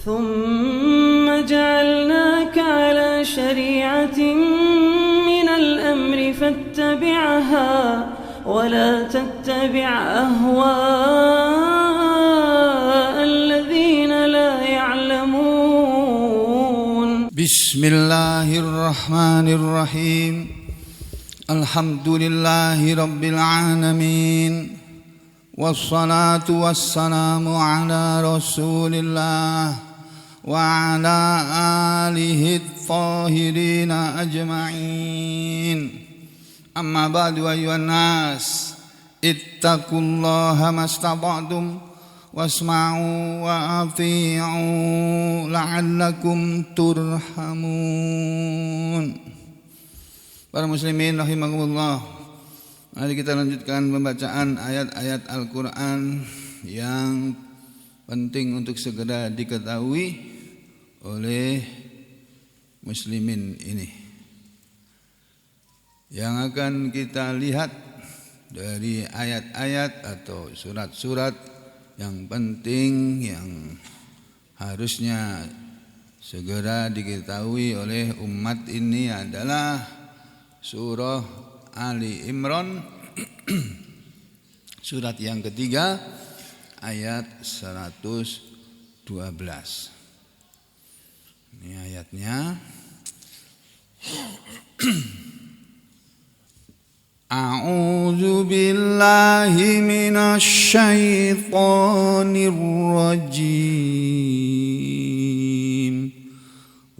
ثم جعلناك على شريعة من الأمر فاتبعها ولا تتبع أهواء الذين لا يعلمون. بسم الله الرحمن الرحيم. الحمد لله رب العالمين والصلاة والسلام على رسول الله وعلى آله الطاهرين أجمعين. أما بعد أيها الناس اتقوا الله ما استطعتم واسمعوا وأطيعوا لعلكم ترحمون. Para muslimin rahimakumullah, mari kita lanjutkan pembacaan ayat-ayat Al-Quran yang penting untuk segera diketahui oleh muslimin ini. Yang akan kita lihat dari ayat-ayat atau surat-surat yang penting yang harusnya segera diketahui oleh umat ini adalah surah Ali Imran surat yang ketiga ayat 112. Ini ayatnya. A'udzu billahi minasy syaithanir rajim.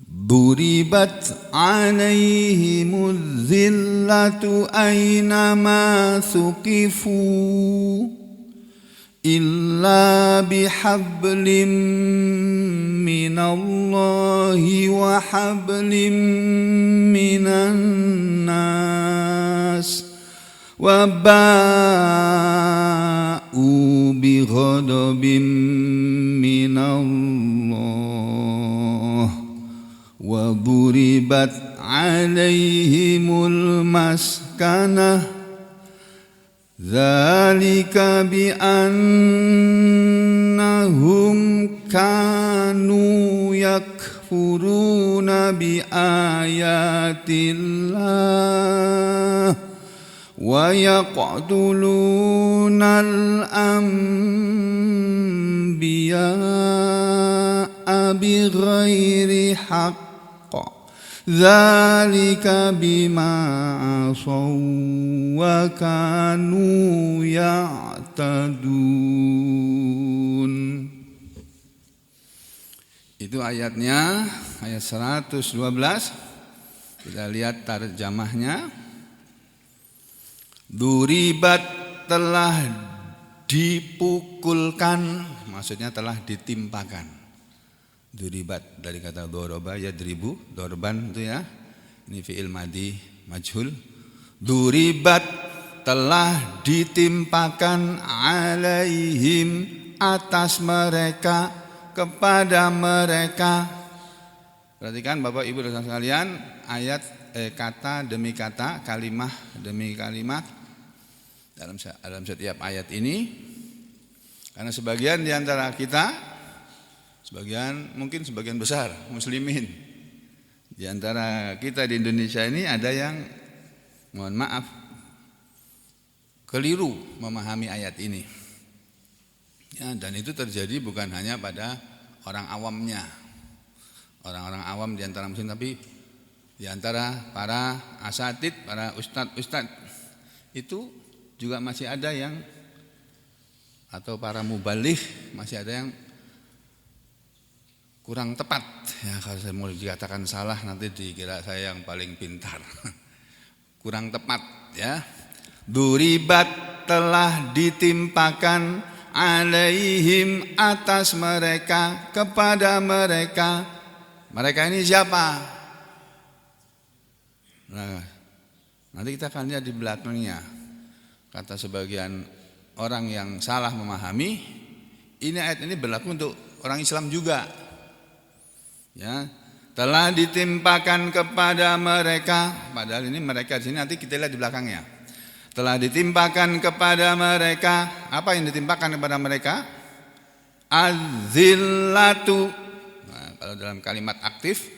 Duribat alaihimuz zillatu aynama thuqifu illa bihablim minallahi wa hablim minan nas wa ba'u bighadabin minallah wa duribat alaihimul maskanah dzalika bi annahum kanu yakfuruna bi ayatillah wa yaqtulunal anbiya'a bighairi haqq dzalika bima asaw wa kanu ya'tadun. Itu ayatnya, ayat 112. Kita lihat tarjamahnya. Duribat telah dipukulkan, maksudnya telah ditimpakan. Duribat dari kata doroba yadribu, dorban itu ya. Ini fi'il madhi majhul. Duribat telah ditimpakan alaihim atas mereka, kepada mereka. Perhatikan Bapak Ibu dan sekalian, ayat kata demi kata, kalimah demi kalimat dalam setiap ayat ini. Karena sebagian di antara kita, mungkin sebagian besar muslimin di antara kita di Indonesia ini ada yang mohon maaf keliru memahami ayat ini. Ya, dan itu terjadi bukan hanya pada orang awamnya, orang-orang awam di antara muslim, tapi di antara para asatid, para ustadz itu juga masih ada yang, atau para mubaligh masih ada yang kurang tepat. Ya, kalau saya mau dikatakan salah nanti dikira saya yang paling pintar. Kurang tepat ya. Duribat telah ditimpakan alaihim atas mereka, kepada mereka. Mereka ini siapa? Nah, nanti kita akan lihat di belakangnya. Kata sebagian orang yang salah memahami, ini ayat ini berlaku untuk orang Islam juga. Ya, telah ditimpakan kepada mereka, padahal ini mereka di sini nanti kita lihat di belakangnya. Telah ditimpakan kepada mereka, apa yang ditimpakan kepada mereka? Az-zillatu, Kalau dalam kalimat aktif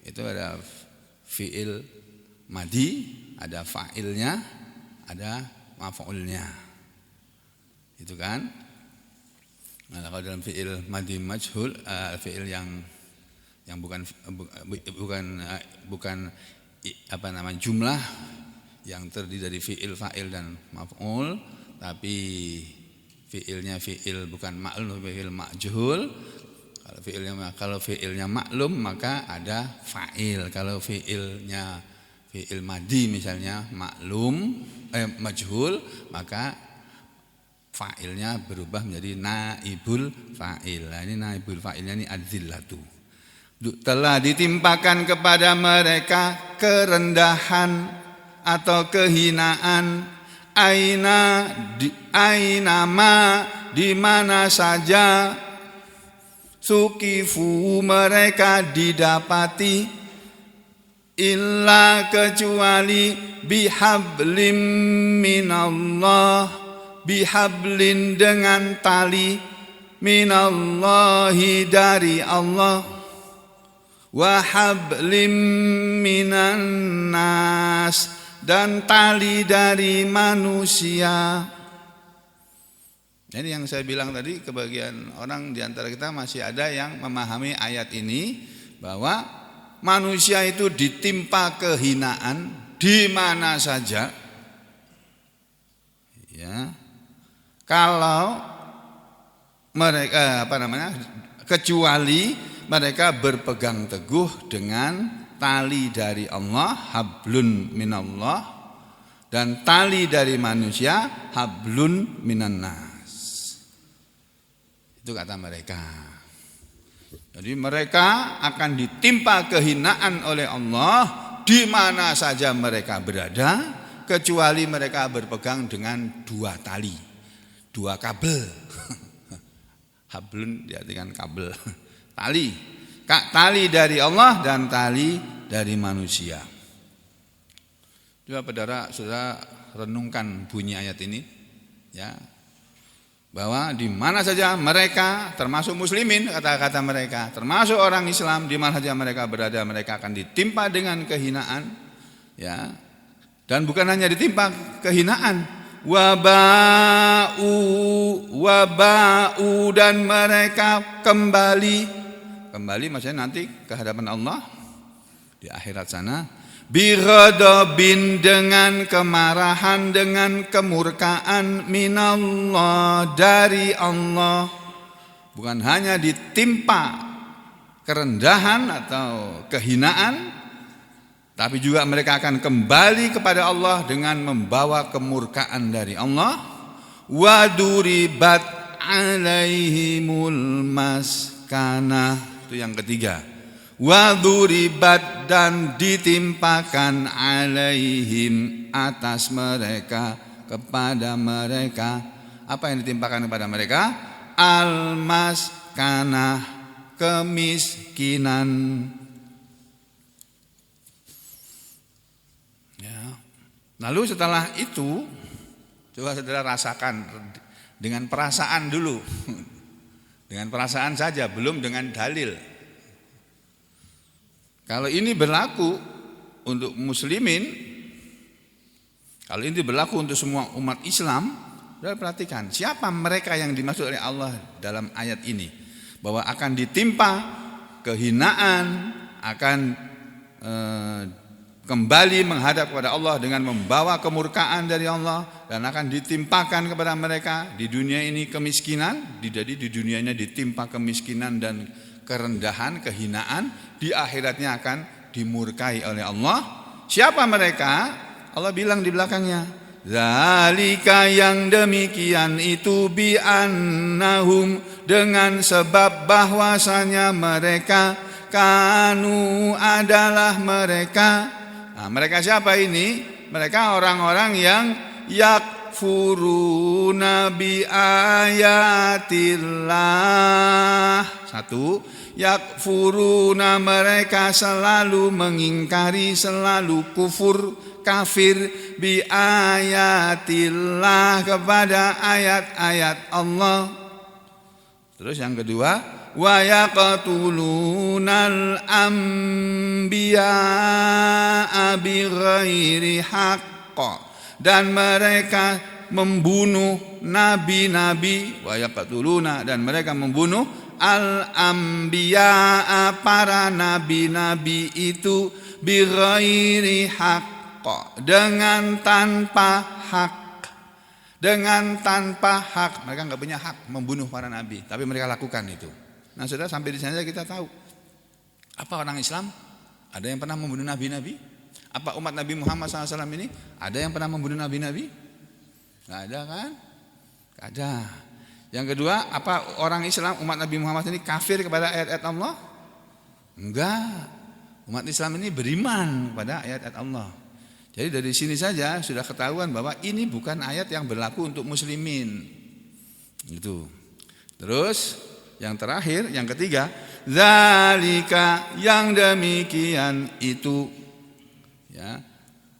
itu ada fi'il madi, ada fa'ilnya, ada maf'ulnya. Itu kan? Nah, kalau dalam fi'il madi majhul, fi'il yang bukan jumlah yang terdiri dari fi'il, fa'il dan maf'ul, tapi fi'ilnya fi'il bukan ma'lum, fi'il majhul. Kalau fi'ilnya maklum maka ada fa'il. Kalau fi'ilnya fi'il madi misalnya majhul, maka fa'ilnya berubah menjadi naibul fa'il. Nah, ini naibul fa'ilnya ini adzillatu. Telah ditimpakan kepada mereka kerendahan atau kehinaan, di mana saja sukifu mereka didapati, illa kecuali bihablim minallah, bihablin dengan tali, minallahi dari Allah, wahablim minan nas dan tali dari manusia. Jadi yang saya bilang tadi, kebagian orang di antara kita masih ada yang memahami ayat ini bahwa manusia itu ditimpa kehinaan di mana saja. Ya. Kalau mereka kecuali mereka berpegang teguh dengan tali dari Allah, hablun minallah, dan tali dari manusia, hablun minan nas. Itu kata mereka. Jadi mereka akan ditimpa kehinaan oleh Allah di mana saja mereka berada, kecuali mereka berpegang dengan dua tali, dua kabel. Hablun diartikan kabel. Tali dari Allah dan tali dari manusia. Coba saudara renungkan bunyi ayat ini, ya. Bahwa di mana saja mereka, termasuk muslimin, kata-kata mereka, termasuk orang Islam, di mana saja mereka berada, mereka akan ditimpa dengan kehinaan, ya. Dan bukan hanya ditimpa kehinaan, waba'u dan mereka kembali maksudnya nanti ke hadapan Allah di akhirat sana, bighadabin dengan kemarahan, dengan kemurkaan, minallah dari Allah. Bukan hanya ditimpa kerendahan atau kehinaan, tapi juga mereka akan kembali kepada Allah dengan membawa kemurkaan dari Allah. Waduribat alaihimul maskanah, itu yang ketiga. Waduribat dan ditimpakan alaihim atas mereka, kepada mereka. Apa yang ditimpakan kepada mereka? Al-maskanah, kemiskinan. Ya. Lalu setelah itu, coba saudara rasakan dengan perasaan dulu. Dengan perasaan saja, belum dengan dalil. Kalau ini berlaku untuk muslimin, kalau ini berlaku untuk semua umat Islam, saudara perhatikan siapa mereka yang dimaksud oleh Allah dalam ayat ini, bahwa akan ditimpa kehinaan, akan kembali menghadap kepada Allah dengan membawa kemurkaan dari Allah, dan akan ditimpakan kepada mereka di dunia ini kemiskinan, jadi di dunianya ditimpa kemiskinan dan kerendahan, kehinaan, di akhiratnya akan dimurkai oleh Allah. Siapa mereka? Allah bilang di belakangnya, zalika, yang demikian itu, bi'annahum, dengan sebab bahwasanya mereka, kanu adalah mereka. Nah, mereka siapa ini? Mereka orang-orang yang yakfuruna bi ayatillah. Satu, yakfuruna, mereka selalu mengingkari, selalu kufur, kafir, bi ayatillah, kepada ayat-ayat Allah. Terus yang kedua, wa yaqtulunal anbiya'a bighairi haqq, dan mereka membunuh nabi-nabi, wa yaqtuluna, dan mereka membunuh al-anbiya'a, para nabi-nabi itu, bighairi haqq, dengan tanpa hak. Dengan tanpa hak, mereka nggak punya hak membunuh para nabi, tapi mereka lakukan itu. Nah, saudara, sampai di sana kita tahu apa orang Islam ada yang pernah membunuh nabi-nabi? Apa umat Nabi Muhammad SAW ini ada yang pernah membunuh nabi-nabi? Nggak ada kan? Nggak ada. Yang kedua, apa orang Islam umat Nabi Muhammad ini kafir kepada ayat-ayat Allah? Enggak. Umat Islam ini beriman kepada ayat-ayat Allah. Jadi dari sini saja sudah ketahuan bahwa ini bukan ayat yang berlaku untuk muslimin. Itu. Terus yang terakhir, yang ketiga, zalika, yang demikian itu, ya,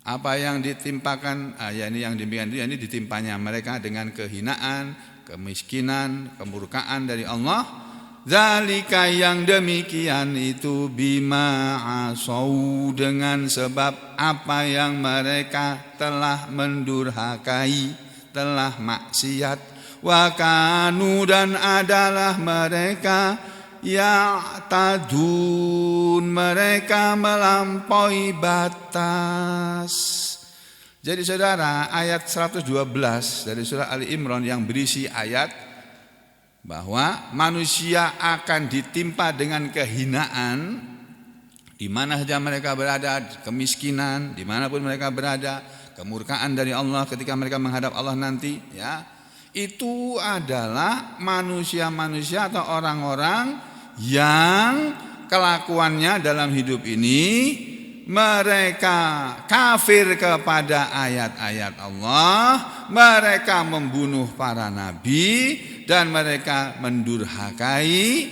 apa yang ditimpakan, ya ini yang demikian itu, ini ditimpanya mereka dengan kehinaan, kemiskinan, kemurkaan dari Allah. Zalika, yang demikian itu, bima asau, dengan sebab apa yang mereka telah mendurhakai, telah maksiat, wa kanu, dan adalah mereka ya'tadun, mereka melampaui batas. Jadi saudara, ayat 112 dari surah Ali Imran yang berisi ayat bahwa manusia akan ditimpa dengan kehinaan di mana saja mereka berada, kemiskinan dimanapun mereka berada, kemurkaan dari Allah ketika mereka menghadap Allah nanti, ya, itu adalah manusia-manusia atau orang-orang yang kelakuannya dalam hidup ini mereka kafir kepada ayat-ayat Allah, mereka membunuh para nabi, dan mereka mendurhakai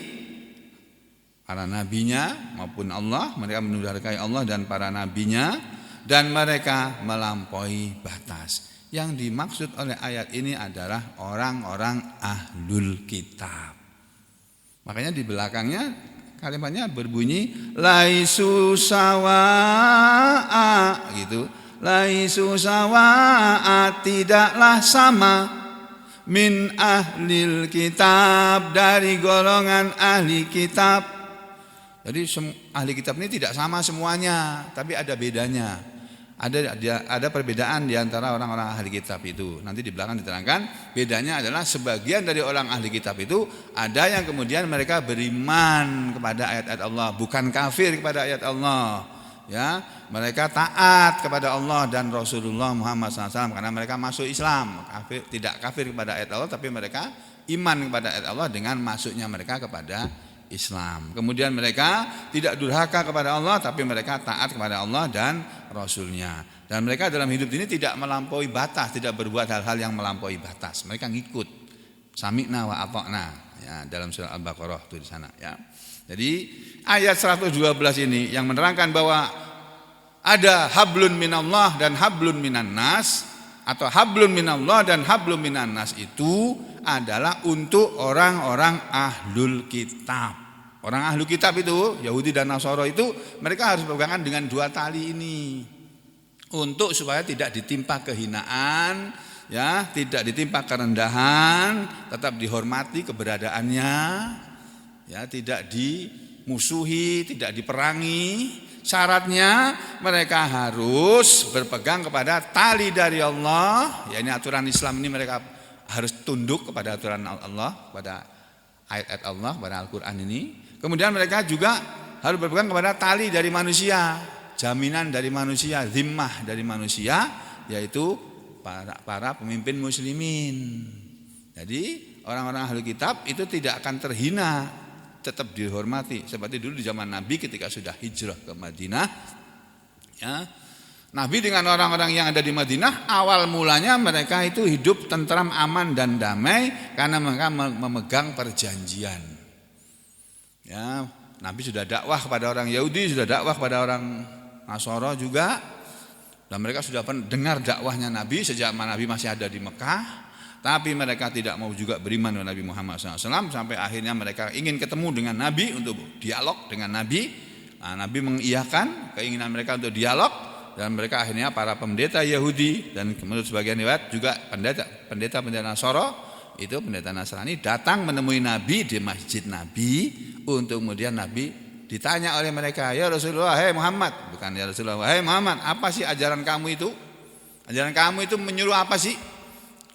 para nabinya maupun Allah, mereka mendurhakai Allah dan para nabinya, dan mereka melampaui batas. Yang dimaksud oleh ayat ini adalah orang-orang ahlul kitab. Makanya di belakangnya kalimatnya berbunyi laisu sawa'a, gitu. Laisu sawa'a, tidaklah sama, min ahlil kitab, dari golongan ahli kitab. Jadi ahli kitab ini tidak sama semuanya, tapi ada bedanya. Ada perbedaan di antara orang-orang ahli kitab itu. Nanti di belakang diterangkan, bedanya adalah sebagian dari orang ahli kitab itu ada yang kemudian mereka beriman kepada ayat-ayat Allah, bukan kafir kepada ayat Allah. Ya, mereka taat kepada Allah dan Rasulullah Muhammad SAW karena mereka masuk Islam. Tidak kafir kepada ayat Allah, tapi mereka iman kepada ayat Allah dengan masuknya mereka kepada Islam. Kemudian mereka tidak durhaka kepada Allah, tapi mereka taat kepada Allah dan Rasulnya. Dan mereka dalam hidup ini tidak melampaui batas, tidak berbuat hal-hal yang melampaui batas. Mereka ngikut sami'na wa ata'na, ya, dalam surah Al-Baqarah itu di sana, ya. Jadi ayat 112 ini yang menerangkan bahwa ada hablun minallah dan hablun minan nas, atau hablun minallah dan hablun minan nas, itu adalah untuk orang-orang ahlul kitab. Orang ahlul kitab itu, Yahudi dan Nasara itu, mereka harus berpegangan dengan dua tali ini untuk supaya tidak ditimpa kehinaan, ya, tidak ditimpa kerendahan, tetap dihormati keberadaannya, ya, tidak dimusuhi, tidak diperangi. Syaratnya mereka harus berpegang kepada tali dari Allah, ya, ini aturan Islam ini, mereka harus tunduk kepada aturan Allah, pada ayat-ayat Allah, pada Al-Quran ini. Kemudian mereka juga harus berpegang kepada tali dari manusia, jaminan dari manusia, zimmah dari manusia, yaitu para pemimpin muslimin. Jadi orang-orang ahli kitab itu tidak akan terhina, tetap dihormati. Seperti dulu di zaman Nabi ketika sudah hijrah ke Madinah, ya, Nabi dengan orang-orang yang ada di Madinah, awal mulanya mereka itu hidup tentram, aman dan damai karena mereka memegang perjanjian. Ya, Nabi sudah dakwah kepada orang Yahudi, sudah dakwah kepada orang Nasara juga, dan mereka sudah dengar dakwahnya Nabi sejak Nabi masih ada di Mekah. tapi mereka tidak mau juga beriman dengan Nabi Muhammad SAW, sampai akhirnya mereka ingin ketemu dengan Nabi untuk dialog dengan Nabi. Nabi mengiyakan keinginan mereka untuk dialog, dan mereka akhirnya para pendeta Yahudi dan menurut sebagian riwayat juga pendeta Nasara, itu pendeta Nasrani datang menemui Nabi di masjid Nabi untuk kemudian Nabi ditanya oleh mereka, ya Rasulullah, hei Muhammad, bukan ya Rasulullah, hei Muhammad, apa sih ajaran kamu itu? Ajaran kamu itu menyuruh apa sih?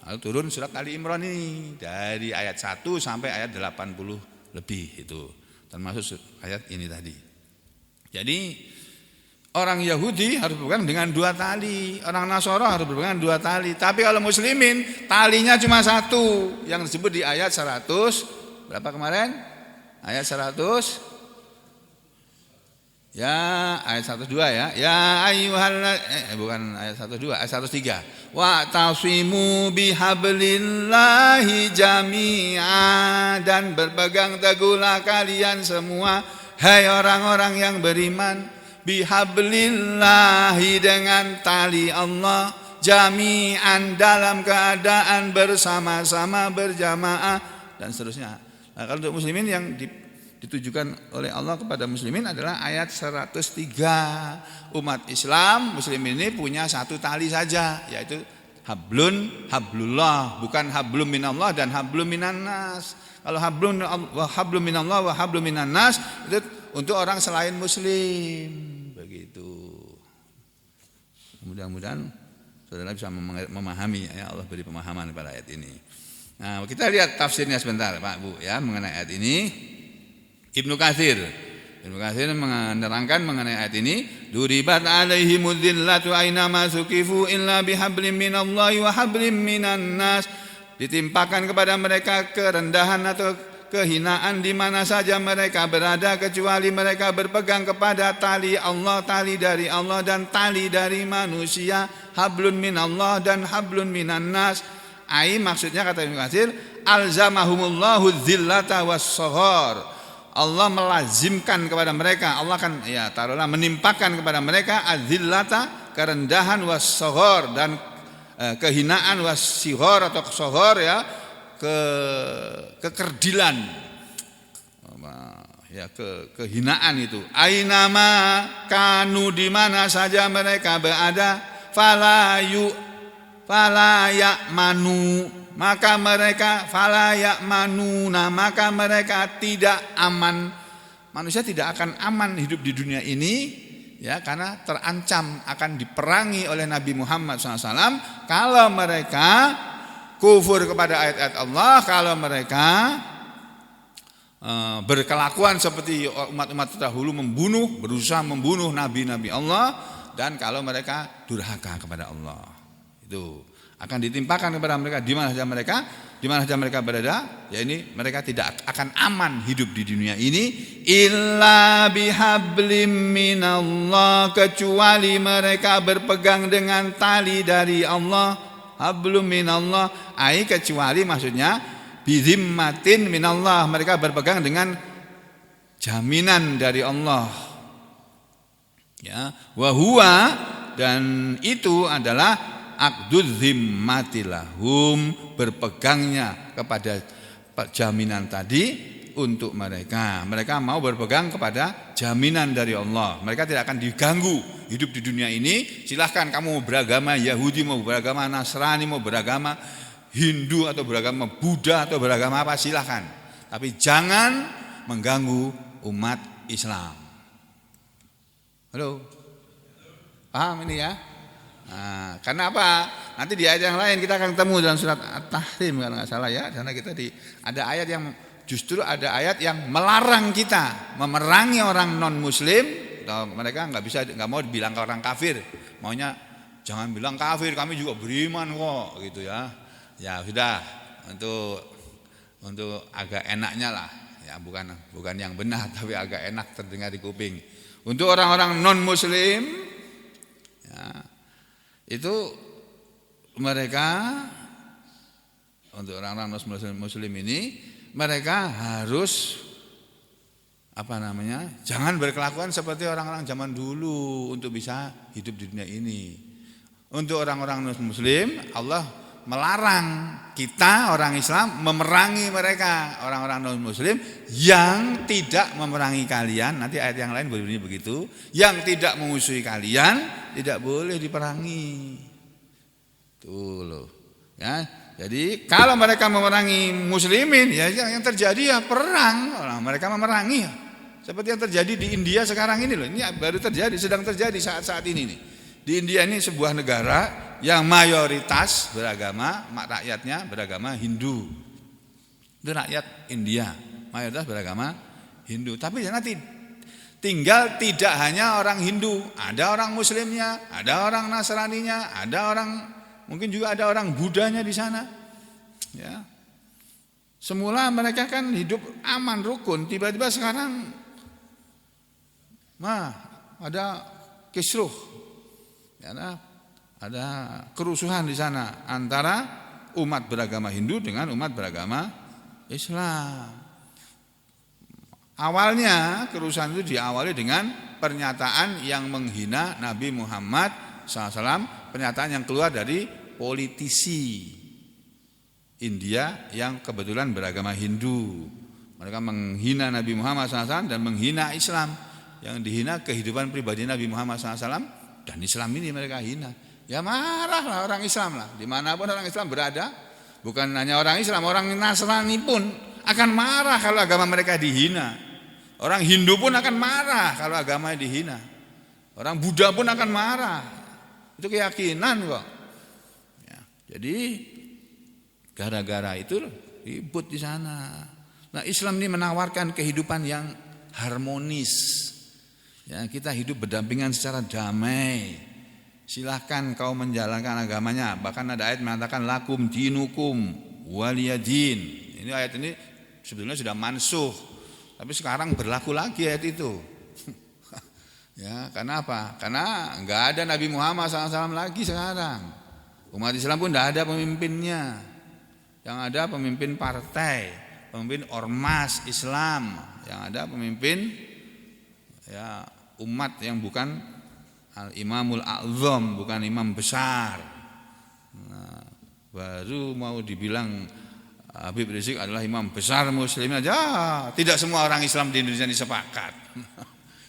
Lalu turun surat Ali Imran ini dari ayat 1 sampai ayat 80 lebih, itu termasuk ayat ini tadi. Jadi orang Yahudi harus berpegang dengan 2 tali, orang Nasara harus berpegang 2 tali. Tapi kalau muslimin talinya cuma 1 yang disebut di ayat 100 berapa kemarin? Ayat 100 ya, ayat 102 ya. Ya bukan ayat 102, ayat 103. Wa tasimu bihablillahi jami'a, dan berpegang teguhlah kalian semua hai orang-orang yang beriman, bihablillahi dengan tali Allah, jami'an dalam keadaan bersama-sama berjamaah dan seterusnya. Nah, kalau untuk muslimin yang ditujukan oleh Allah kepada muslimin adalah ayat 103. Umat Islam muslimin ini punya 1 tali saja, yaitu hablullah, bukan hablum minallah dan hablum minannas. Kalau hablum minallah wa hablum minannas itu untuk orang selain muslim, begitu. Mudah-mudahan saudara bisa memahami, ya Allah beri pemahaman pada ayat ini. Nah, kita lihat tafsirnya sebentar Pak Bu ya mengenai ayat ini. Ibnu Katsir menerangkan mengenai ayat ini, duribat alaihimudz zillatu aina ma suqifu illa bihablim minallahi wa hablim minan nas. Ditimpakan kepada mereka kerendahan atau kehinaan di mana saja mereka berada, kecuali mereka berpegang kepada tali Allah, tali dari Allah dan tali dari manusia, hablun minallah dan hablun minan nas. Maksudnya kata Ibnu Katsir, alzamahumullahu dzillata was-saghar. Allah melazimkan kepada mereka, Allah kan ya taruhlah menimpakan kepada mereka adzillata, kerendahan, was-saghar dan kehinaan, was-sighar atau saghar ya, kekerdilan ya, kehinaan itu. Ainama kanu, di mana saja mereka berada, fala ya'manu, maka mereka maka mereka tidak aman. Manusia tidak akan aman hidup di dunia ini ya, karena terancam akan diperangi oleh Nabi Muhammad SAW kalau mereka kufur kepada ayat-ayat Allah, kalau mereka berkelakuan seperti umat-umat terdahulu, berusaha membunuh nabi-nabi Allah, dan kalau mereka durhaka kepada Allah. Itu akan ditimpakan kepada mereka di mana saja mereka berada, ya ini mereka tidak akan aman hidup di dunia ini illa bihablim minallah, kecuali mereka berpegang dengan tali dari Allah, hablum minallah, kecuali maksudnya bizimmatin minallah, mereka berpegang dengan jaminan dari Allah ya, wa huwa, dan itu adalah aqduz zimmatilahum, berpegangnya kepada jaminan tadi untuk mereka mau berpegang kepada jaminan dari Allah. Mereka tidak akan diganggu hidup di dunia ini. Silahkan kamu mau beragama Yahudi, mau beragama Nasrani, mau beragama Hindu atau beragama Buddha atau beragama apa, silahkan, tapi jangan mengganggu umat Islam. Halo, paham ini ya? Nah, karena apa? Nanti di ayat yang lain kita akan ketemu dalam surat At-Tahrim kalau nggak salah ya. Karena kita ada ayat yang justru ada ayat yang melarang kita memerangi orang non Muslim. Mereka nggak mau bilang ke orang kafir, maunya jangan bilang kafir, kami juga beriman kok, gitu ya. Ya sudah, untuk agak enaknya lah, ya bukan yang benar tapi agak enak terdengar di kuping. Untuk orang-orang non Muslim, ya, itu mereka, untuk orang-orang muslim ini mereka harus jangan berkelakuan seperti orang-orang zaman dulu untuk bisa hidup di dunia ini. Untuk orang-orang muslim Allah melarang kita orang Islam memerangi mereka, orang-orang non-muslim yang tidak memerangi kalian. Nanti ayat yang lain berbunyi begitu, yang tidak memusuhi kalian tidak boleh diperangi. Tuh loh. Ya, jadi kalau mereka memerangi muslimin, ya yang terjadi ya perang. Orang mereka memerangi ya. Seperti yang terjadi di India sekarang ini loh. Ini baru terjadi, sedang terjadi saat-saat ini nih. Di India ini sebuah negara yang mayoritas beragama, rakyatnya beragama Hindu. Itu rakyat India, mayoritas beragama Hindu. Tapi nanti tinggal tidak hanya orang Hindu, ada orang Muslimnya, ada orang Nasraninya, ada orang mungkin juga ada orang Budanya di sana. Ya. Semula mereka kan hidup aman rukun, tiba-tiba sekarang ada kisruh. Ya, ada kerusuhan di sana antara umat beragama Hindu dengan umat beragama Islam. Awalnya kerusuhan itu diawali dengan pernyataan yang menghina Nabi Muhammad SAW, pernyataan yang keluar dari politisi India yang kebetulan beragama Hindu. Mereka menghina Nabi Muhammad SAW dan menghina Islam. Yang dihina kehidupan pribadi Nabi Muhammad SAW dan Islam ini mereka hina. Ya marahlah orang Islam lah, dimanapun orang Islam berada. Bukan hanya orang Islam, orang Nasrani pun akan marah kalau agama mereka dihina. Orang Hindu pun akan marah kalau agamanya dihina. Orang Buddha pun akan marah. Itu keyakinan kok. Ya, jadi gara-gara itu ribut di sana. Nah, Islam ini menawarkan kehidupan yang harmonis. Ya, kita hidup berdampingan secara damai. Silahkan kau menjalankan agamanya. Bahkan ada ayat mengatakan lakum dinukum waliyadin. Ini ayat ini sebetulnya sudah mansuh, tapi sekarang berlaku lagi ayat itu. Ya, karena apa? Karena enggak ada Nabi Muhammad SAW lagi sekarang. Umat Islam pun tidak ada pemimpinnya. Yang ada pemimpin partai, pemimpin ormas Islam. Yang ada pemimpin ya umat yang bukan Al-Imamul A'zam, bukan imam besar. Nah, baru mau dibilang Habib Rizik adalah imam besar muslim aja. Tidak semua orang Islam di Indonesia ini sepakat.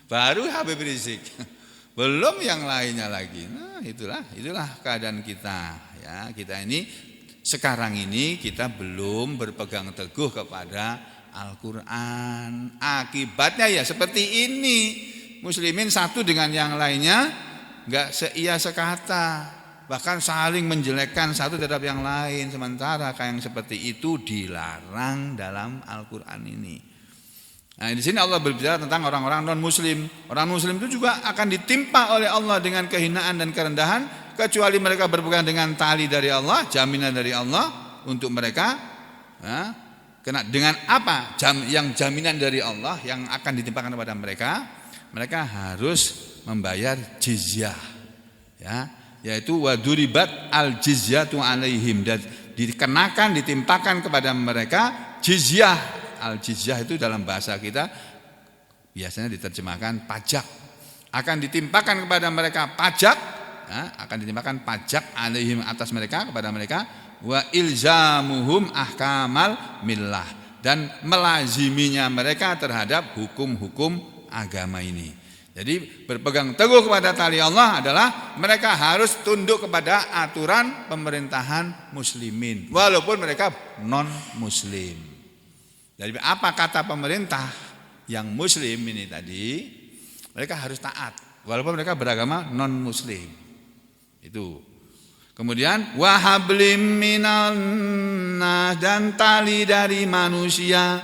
Baru Habib Rizik. Belum yang lainnya lagi. Nah, itulah keadaan kita. Ya, kita ini sekarang ini kita belum berpegang teguh kepada Al-Quran. Akibatnya ya seperti ini. Muslimin satu dengan yang lainnya enggak seia sekata, bahkan saling menjelekkan satu terhadap yang lain. Sementara yang seperti itu dilarang dalam Al-Quran ini. Nah, di sini Allah berbicara tentang orang-orang non-muslim. Orang muslim itu juga akan ditimpa oleh Allah dengan kehinaan dan kerendahan, kecuali mereka berpegang dengan tali dari Allah, jaminan dari Allah untuk mereka. Ya, kena dengan apa? Yang jaminan dari Allah yang akan ditimpakan kepada mereka. Mereka harus membayar jizyah, ya, yaitu waduribat al jizyatu alaihim, dan dikenakan, ditimpakan kepada mereka jizyah. Al jizyah itu dalam bahasa kita biasanya diterjemahkan pajak. Akan ditimpakan kepada mereka pajak, ya, akan ditimpakan pajak alaihim atas mereka, kepada mereka, wa ilzamuhum ahkamal millah, dan melaziminya mereka terhadap hukum-hukum agama ini. Jadi berpegang teguh kepada tali Allah adalah mereka harus tunduk kepada aturan pemerintahan muslimin walaupun mereka non muslim. Jadi apa kata pemerintah yang muslim ini tadi, mereka harus taat walaupun mereka beragama non muslim. Itu. Kemudian wahablim minallah, dan tali dari manusia.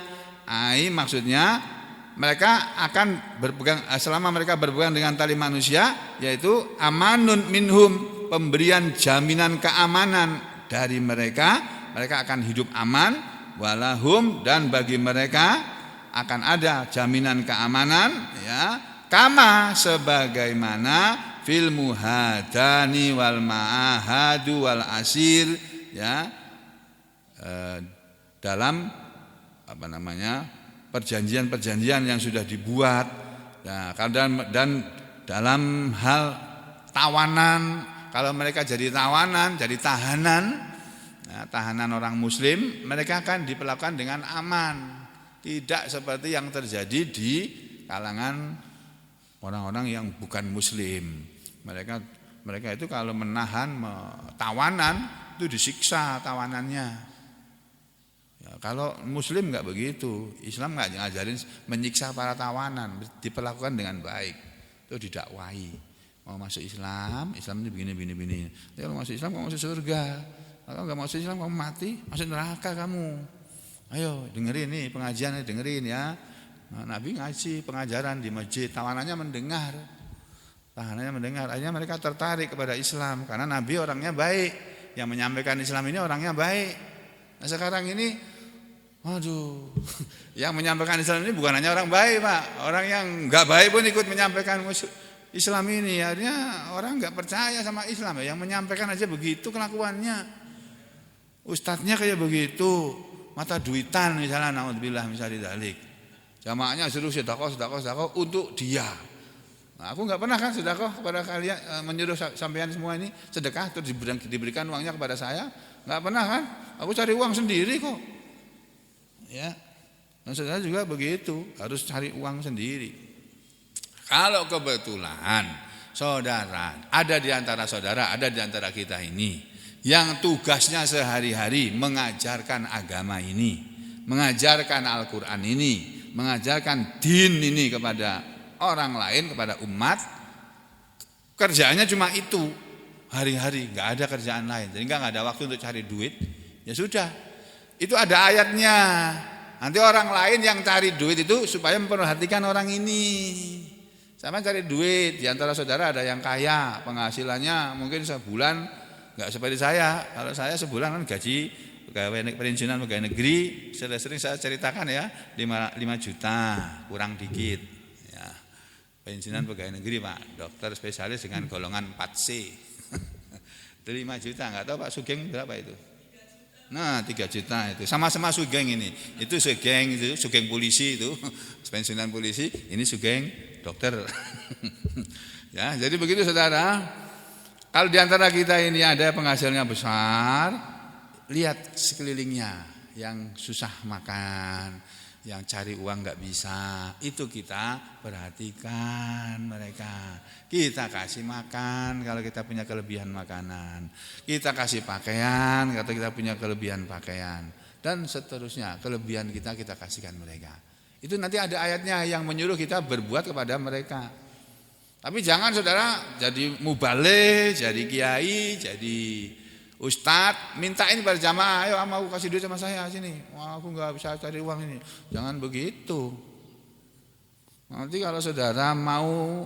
Maksudnya mereka akan berpegang, selama mereka berpegang dengan tali manusia, yaitu amanun minhum, pemberian jaminan keamanan dari mereka. Mereka akan hidup aman, walahum, dan bagi mereka akan ada jaminan keamanan, ya, kama sebagaimana fil muhadani wal ma'ahadu wal asir, ya, dalam perjanjian-perjanjian yang sudah dibuat. Nah, dan dalam hal tawanan, kalau mereka jadi tawanan, jadi tahanan, Nah, tahanan orang muslim mereka akan diperlakukan dengan aman, tidak seperti yang terjadi di kalangan orang-orang yang bukan muslim. Mereka itu kalau menahan tawanan itu disiksa tawanannya. Ya, kalau muslim enggak begitu. Islam enggak ngajarin menyiksa para tawanan, diperlakukan dengan baik. Itu didakwai. Mau masuk Islam ini begini. Ya, kalau masuk Islam kamu masuk surga. Kalau enggak masuk Islam kamu mati, masuk neraka kamu. Ayo dengerin nih pengajian, dengerin ya. Nah, Nabi ngaji pengajaran di masjid, tawanannya mendengar. Akhirnya mereka tertarik kepada Islam karena Nabi orangnya baik, yang menyampaikan Islam ini orangnya baik. Nah sekarang ini, yang menyampaikan Islam ini bukan hanya orang baik Pak, orang yang nggak baik pun ikut menyampaikan Islam ini. Akhirnya orang nggak percaya sama Islam, yang menyampaikan aja begitu kelakuannya. Ustadznya kayak begitu, mata duitan misalnya, naudzubillah misalnya dalik. Jamaahnya suruh sedekah untuk dia. Nah, aku nggak pernah kan sedekah kepada kalian, menyuruh sampean semua ini sedekah terus diberikan uangnya kepada saya, nggak pernah kan? Aku cari uang sendiri kok, ya. Dan saudara juga begitu, harus cari uang sendiri. Kalau kebetulan saudara ada di antara kita ini yang tugasnya sehari-hari mengajarkan agama ini, mengajarkan Al-Quran ini, mengajarkan din ini kepada orang lain, kepada umat, kerjaannya cuma itu hari-hari, nggak ada kerjaan lain, jadi nggak ada waktu untuk cari duit. Ya sudah, itu ada ayatnya. Nanti orang lain yang cari duit itu supaya memperhatikan orang ini. Sama cari duit, di antara saudara ada yang kaya, penghasilannya mungkin sebulan nggak seperti saya. Kalau saya sebulan kan gaji pegawai perizinan pegawai negeri, sering saya ceritakan ya, 5 juta kurang dikit. Pensiunan pegawai negeri Pak, dokter spesialis dengan golongan 4C. Itu 5 juta, enggak tahu Pak Sugeng berapa itu? Nah 3 juta itu, sama-sama Sugeng ini. Itu Sugeng polisi itu, pensiunan polisi, ini Sugeng dokter. Ya, jadi begitu saudara. Kalau di antara kita ini ada penghasilannya besar, lihat sekelilingnya yang susah makan, yang cari uang nggak bisa, itu kita perhatikan mereka. Kita kasih makan kalau kita punya kelebihan makanan, kita kasih pakaian kalau kita punya kelebihan pakaian, dan seterusnya kelebihan kita kasihkan mereka. Itu nanti ada ayatnya yang menyuruh kita berbuat kepada mereka. Tapi jangan saudara jadi mubaligh, jadi kiai, jadi Ustadz mintain pada jamaah, ayo mau kasih duit sama saya sini. Wah, aku nggak bisa cari uang ini. Jangan begitu. Nanti kalau saudara mau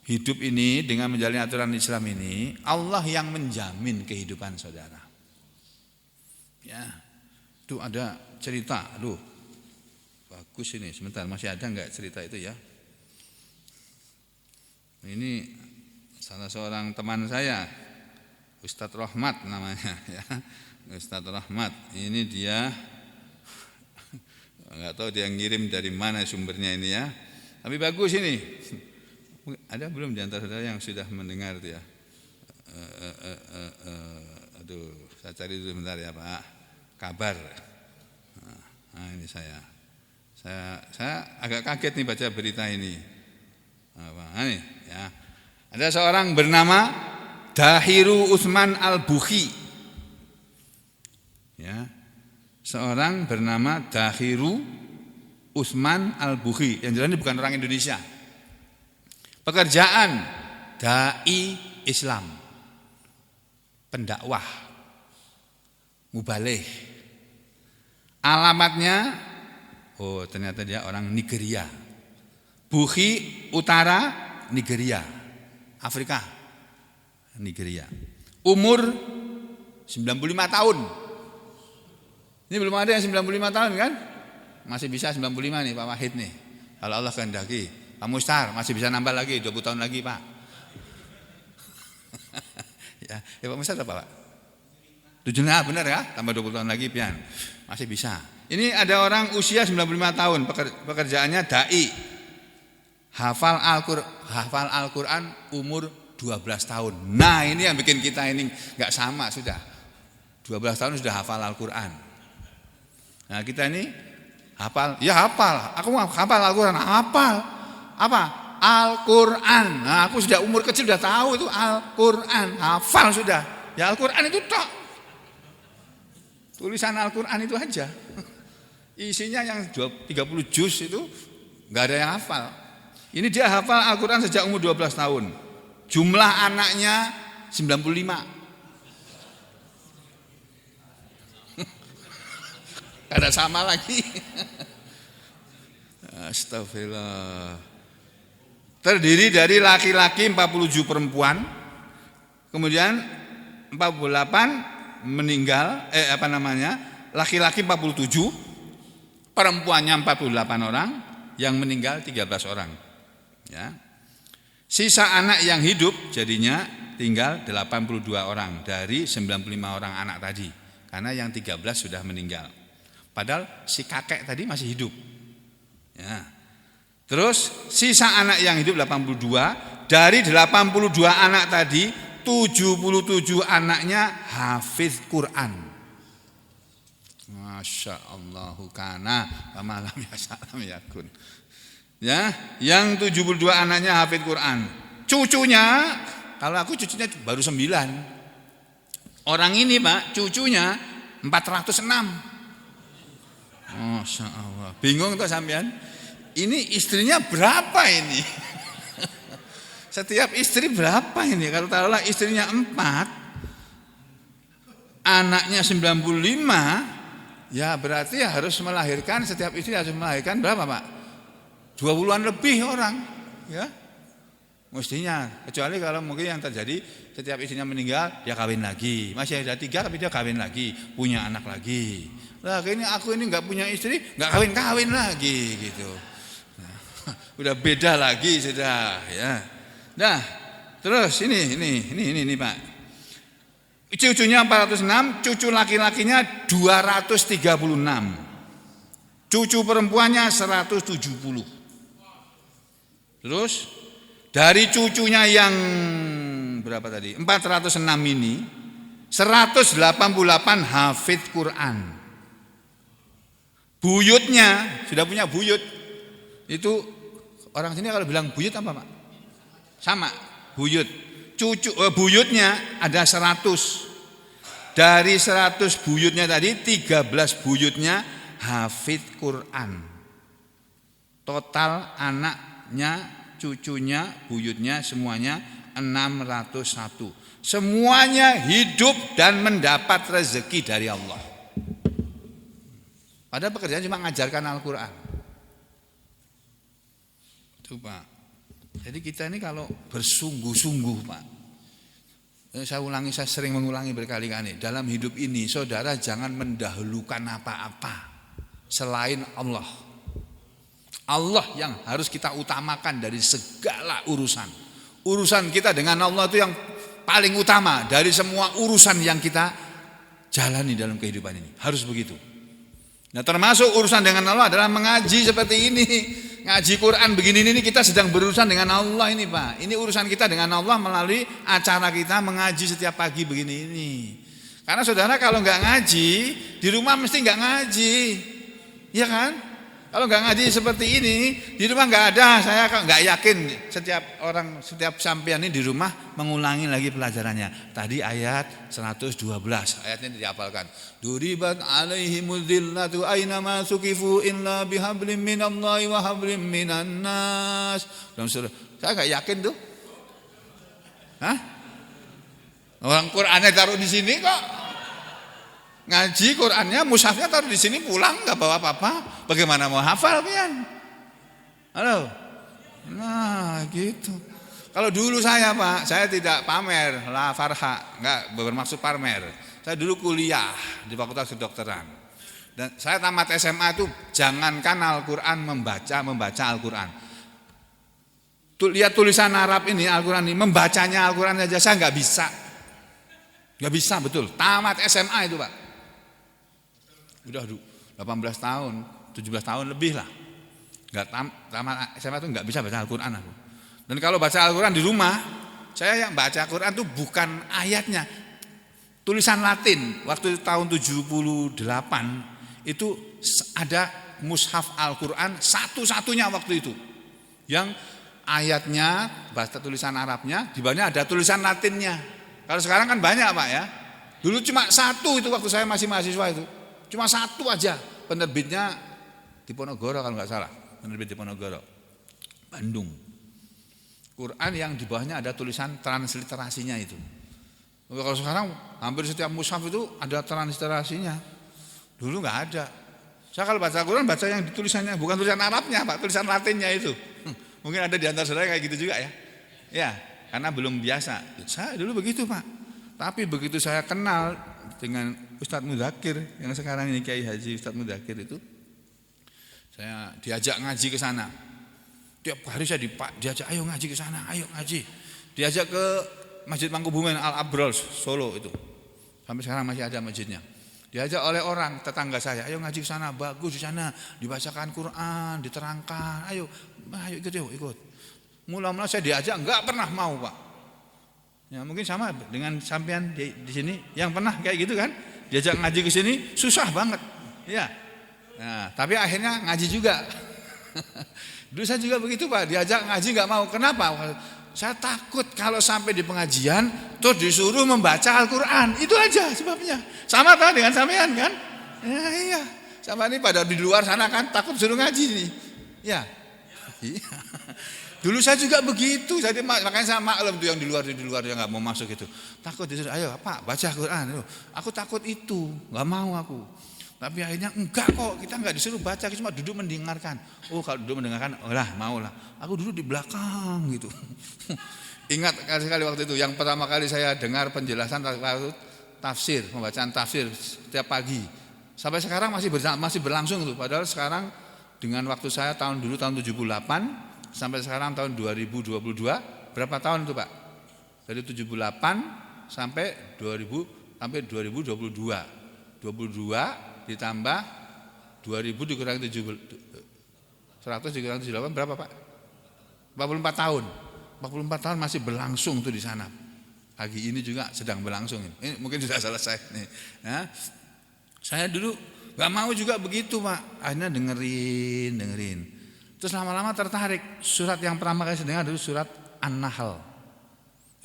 hidup ini dengan menjalani aturan Islam ini, Allah yang menjamin kehidupan saudara. Ya, itu ada cerita. Aduh, bagus ini. Sebentar, masih ada nggak cerita itu ya? Ini salah seorang teman saya. Ustadz Rahmat namanya ya. Ustadz Rahmat ini dia nggak tahu dia ngirim dari mana sumbernya ini ya. Tapi bagus ini. Ada belum di antara saudara yang sudah mendengar itu ya? Aduh, saya cari dulu sebentar ya Pak. Kabar. Nah, ini saya agak kaget nih baca berita ini. Nah, ini ya. Ada seorang bernama Dahiru Utsman Al-Bukhi. Ya. Seorang bernama Dahiru Utsman Al-Bukhi. Yang jelas ini bukan orang Indonesia. Pekerjaan dai Islam. Pendakwah. Mubaligh. Alamatnya ternyata dia orang Nigeria. Bukhi Utara, Nigeria. Afrika. Nigeria. Umur 95 tahun. Ini belum ada yang 95 tahun kan? Masih bisa 95 nih Pak Wahid nih. Kalau Allah kehendaki. Pak Mustar masih bisa nambah lagi 20 tahun lagi Pak. Ya Pak Mustar berapa Pak? 75 benar ya? Tambah 20 tahun lagi pian. Masih bisa. Ini ada orang usia 95 tahun, pekerjaannya dai. Hafal Al-Qur'an umur 12 tahun. Nah ini yang bikin kita ini gak sama sudah. 12 tahun sudah hafal Al-Quran. Nah kita ini hafal, ya hafal. Aku hafal Al-Quran, hafal. Apa? Al-Quran. Nah aku sudah umur kecil sudah tahu itu Al-Quran, hafal sudah. Ya Al-Quran itu tok. Tulisan Al-Quran itu aja. Isinya yang 30 juz itu nggak ada yang hafal. Ini dia hafal Al-Quran sejak umur 12 tahun. Jumlah anaknya 95. Ada sama lagi. Astagfirullah. Terdiri dari laki-laki 47 perempuan. Kemudian 48 meninggal, laki-laki 47, perempuannya 48 orang, yang meninggal 13 orang. Ya. Sisa anak yang hidup jadinya tinggal 82 orang dari 95 orang anak tadi. Karena yang 13 sudah meninggal. Padahal si kakek tadi masih hidup. Ya. Terus sisa anak yang hidup 82, dari 82 anak tadi 77 anaknya hafiz Quran. Masya Allahu kana malam ya salam yakun. Ya, yang 72 anaknya hafiz Quran. Cucunya, kalau aku cucunya baru 9. Orang ini Pak, cucunya 406. Masya Allah. Bingung tuh sampean? Ini istrinya berapa ini? Setiap istri berapa ini? Kalau taruhlah istrinya 4, anaknya 95, ya berarti harus melahirkan, setiap istri harus melahirkan berapa Pak? 20-an lebih orang, ya. Mestinya, kecuali kalau mungkin yang terjadi setiap istrinya meninggal, dia kawin lagi. Masih ada 3 tapi dia kawin lagi, punya anak lagi. Lah aku ini nggak punya istri, nggak kawin lagi gitu. Nah, udah beda lagi sudah, ya. Nah, terus ini Pak. Cucunya 406, cucu laki-lakinya 236. Cucu perempuannya 170. Terus dari cucunya yang berapa tadi? 406 ini 188 hafid Quran. Buyutnya sudah punya buyut. Itu orang sini kalau bilang buyut apa Pak? Sama, buyut. Buyutnya ada 100. Dari 100 buyutnya tadi 13 buyutnya hafid Quran. Total anaknya, cucunya, buyutnya semuanya 601. Semuanya hidup dan mendapat rezeki dari Allah. Padahal pekerjaan cuma mengajarkan Al-Quran. Itu Pak. Jadi kita ini kalau bersungguh-sungguh Pak. Saya sering mengulangi berkali-kali. Dalam hidup ini saudara jangan mendahulukan apa-apa selain Allah. Allah yang harus kita utamakan dari segala urusan. Urusan kita dengan Allah itu yang paling utama dari semua urusan yang kita jalani dalam kehidupan ini. Harus begitu. Nah termasuk urusan dengan Allah adalah mengaji seperti ini. Ngaji Quran begini ini kita sedang berurusan dengan Allah ini Pak. Ini urusan kita dengan Allah melalui acara kita mengaji setiap pagi begini ini. Karena saudara kalau nggak ngaji di rumah mesti nggak ngaji, ya kan? Kalau nggak ngaji seperti ini di rumah nggak ada. Saya nggak yakin setiap sampean ini di rumah mengulangi lagi pelajarannya. Tadi ayat 112 ayatnya dihafalkan. Duribat alaihimul dhillatu aina ma suqifu illa bihablim minallahi wa hablim minan nas. Saya nggak yakin tuh. Hah? Orang Qur'annya taruh di sini kok. Ngaji Qur'annya, mushafnya taruh di sini pulang nggak bawa apa-apa. Bagaimana mau hafal pian? Halo. Nah, gitu. Kalau dulu saya Pak, saya tidak pamer, la farha, enggak bermaksud pamer. Saya dulu kuliah di Fakultas Kedokteran. Dan saya tamat SMA itu jangankan Al-Qur'an membaca Al-Qur'an. Lihat tulisan Arab ini Al-Qur'an ini, membacanya Al-Qur'an aja saya nggak bisa. Nggak bisa betul. Tamat SMA itu Pak. Udah 18 tahun, 17 tahun lebih lah. Enggak tamat SMA itu enggak bisa baca Al-Qur'an aku. Dan kalau baca Al-Qur'an di rumah, saya yang baca Al-Qur'an itu bukan ayatnya. tulisan Latin waktu tahun 78 itu ada mushaf Al-Quran satu-satunya waktu itu yang ayatnya bahasa tulisan Arabnya, di bawahnya ada tulisan Latinnya. Kalau sekarang kan banyak Pak ya. Dulu cuma satu itu waktu saya masih mahasiswa itu. Cuma satu aja, penerbitnya Diponegoro kalau nggak salah, penerbit Diponegoro, Bandung. Quran yang di bawahnya ada tulisan transliterasinya itu. Kalau sekarang hampir setiap mushaf itu ada transliterasinya. Dulu nggak ada. Saya kalau baca Quran baca yang tulisannya, bukan tulisan Arabnya Pak, tulisan Latinnya itu. Mungkin ada di antara saudara kayak gitu juga ya. Ya, karena belum biasa. Saya dulu begitu Pak. Tapi begitu saya kenal dengan Ustadz Mudakir yang sekarang ini Kiai Haji Ustadz Mudakir itu, saya diajak ngaji ke sana. Tiap hari saya diajak, ayo ngaji ke sana, ayo ngaji. Diajak ke Masjid Mangkubumen Al-Abrol Solo itu. Sampai sekarang masih ada masjidnya. Diajak oleh orang tetangga saya, ayo ngaji ke sana, bagus di sana, dibacakan Quran, diterangkan, ayo ikut. Mula-mula saya diajak enggak pernah mau Pak. Ya mungkin sama dengan sampean di sini yang pernah kayak gitu kan, diajak ngaji ke sini susah banget. Ya. Nah, tapi akhirnya ngaji juga. Dulu saya juga begitu Pak, diajak ngaji enggak mau. Kenapa? Saya takut kalau sampai di pengajian terus disuruh membaca Al-Quran. Itu aja sebabnya. Sama kan dengan sampean kan? Ya, iya. Sama ini pada di luar sana kan takut suruh ngaji nih. Ya. Iya. Dulu saya juga begitu. Makanya saya maklum tuh yang di luar yang nggak mau masuk itu. Takut disuruh, ayo Pak baca Quran. Aku takut itu, nggak mau aku. Tapi akhirnya enggak kok, kita enggak disuruh baca, kita cuma duduk mendengarkan. Oh kalau duduk mendengarkan, maulah. Aku duduk di belakang gitu. Ingat sekali waktu itu, yang pertama kali saya dengar penjelasan tafsir, pembacaan tafsir setiap pagi. Sampai sekarang masih berlangsung itu. Padahal sekarang dengan waktu saya tahun 78 sampai sekarang tahun 2022, berapa tahun itu Pak? Dari 78 sampai 2022. 22 ditambah 2000 dikurangi 100 dikurangi 78 berapa Pak? 44 tahun. 44 tahun masih berlangsung tuh di sana. Pagi ini juga sedang berlangsung. Ini mungkin sudah selesai nih. Ya. Saya dulu nggak mau juga begitu Pak. Akhirnya dengerin. Terus lama-lama tertarik. Surat yang pertama kali saya dengar dulu surat An-Nahl.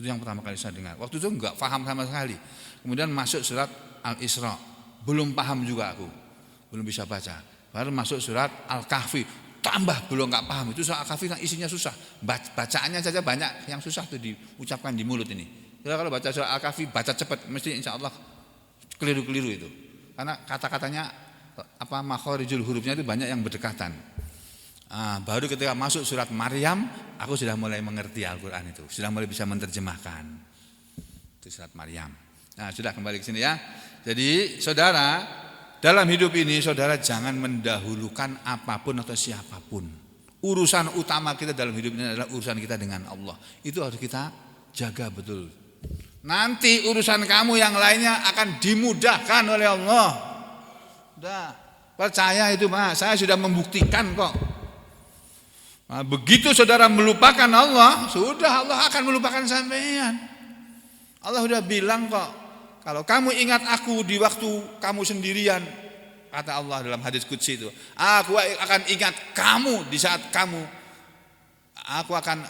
Itu yang pertama kali saya dengar. Waktu itu nggak paham sama sekali. Kemudian masuk surat Al-Isra. Belum paham juga aku, belum bisa baca. Baru masuk surat Al-Kahfi, tambah belum nggak paham. Itu surat Al-Kahfi isinya susah, bacaannya saja banyak yang susah tuh diucapkan di mulut ini. Kalau baca surat Al-Kahfi baca cepat, mesti insya Allah keliru-keliru itu. Karena kata-katanya makhorijul hurufnya itu banyak yang berdekatan. Baru ketika masuk surat Maryam, aku sudah mulai mengerti Al-Quran itu, sudah mulai bisa menerjemahkan. Itu surat Maryam. Nah, sudah kembali ke sini ya. Jadi saudara, dalam hidup ini saudara jangan mendahulukan apapun atau siapapun. Urusan utama kita dalam hidup ini adalah urusan kita dengan Allah. Itu harus kita jaga betul. Nanti urusan kamu yang lainnya akan dimudahkan oleh Allah. Udah, percaya itu Pak, saya sudah membuktikan kok. Nah, begitu saudara melupakan Allah, sudah Allah akan melupakan sampean. Allah sudah bilang kok, kalau kamu ingat aku di waktu kamu sendirian, kata Allah dalam hadis qudsi itu, aku akan ingat kamu di saat kamu, aku akan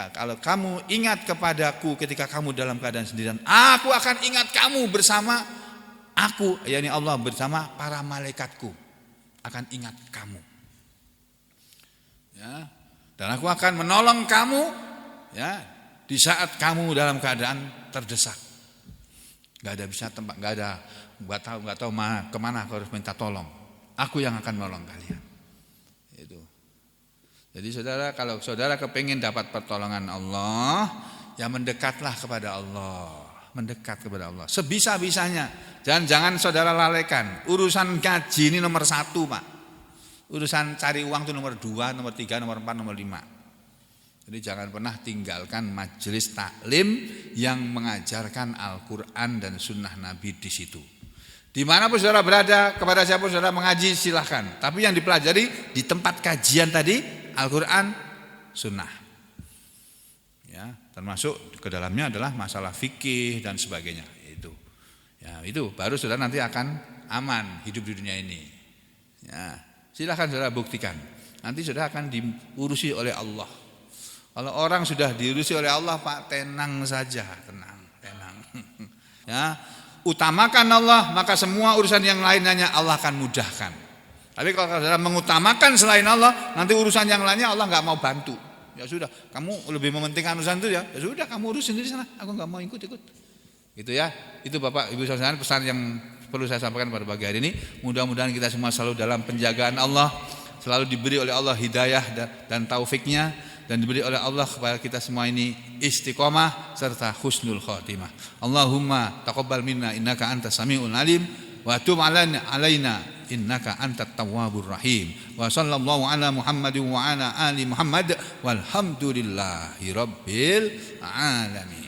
kalau kamu ingat kepadaku ketika kamu dalam keadaan sendirian, aku akan ingat kamu bersama aku, yakni Allah bersama para malaikatku, akan ingat kamu. Ya, dan aku akan menolong kamu, ya, di saat kamu dalam keadaan terdesak, nggak ada bisa tempat, nggak tahu kemana harus minta tolong. Aku yang akan menolong kalian. Itu. Jadi saudara, kalau saudara kepingin dapat pertolongan Allah, ya mendekatlah kepada Allah, mendekat kepada Allah sebisa-bisanya. Jangan saudara lalaikan. Urusan gaji ini nomor 1 Pak. Urusan cari uang itu nomor 2, nomor 3, nomor 4, nomor 5. Jadi jangan pernah tinggalkan majelis taklim yang mengajarkan Al-Quran dan Sunnah Nabi di situ. Dimanapun saudara berada, kepada siapa saudara mengaji silahkan. Tapi yang dipelajari di tempat kajian tadi Al-Quran, Sunnah. Ya, Termasuk ke dalamnya adalah masalah fikih dan sebagainya. Itu baru saudara nanti akan aman hidup di dunia ini. Ya, silakan saudara buktikan. Nanti saudara akan diurusi oleh Allah. Kalau orang sudah diurusi oleh Allah, Pak, tenang saja, tenang. Ya, utamakan Allah, maka semua urusan yang lainnya Allah akan mudahkan. Tapi kalau saudara mengutamakan selain Allah, nanti urusan yang lainnya Allah nggak mau bantu. Ya sudah, kamu lebih mementingkan urusan itu ya. Ya sudah, kamu urus sendiri sana. Aku nggak mau ikut. Gitu ya. Itu Bapak Ibu saudara pesan yang perlu saya sampaikan pada pagi hari ini. Mudah-mudahan kita semua selalu dalam penjagaan Allah, selalu diberi oleh Allah hidayah dan taufiknya, dan diberi oleh Allah kepada kita semua ini istiqomah serta husnul khotimah. Allahumma taqabbal minna innaka antas samiul alim wa tub alaina innaka antat tawwabur rahim. Wa sallallahu ala Muhammadin wa ala ali Muhammad walhamdulillahi rabbil alamin.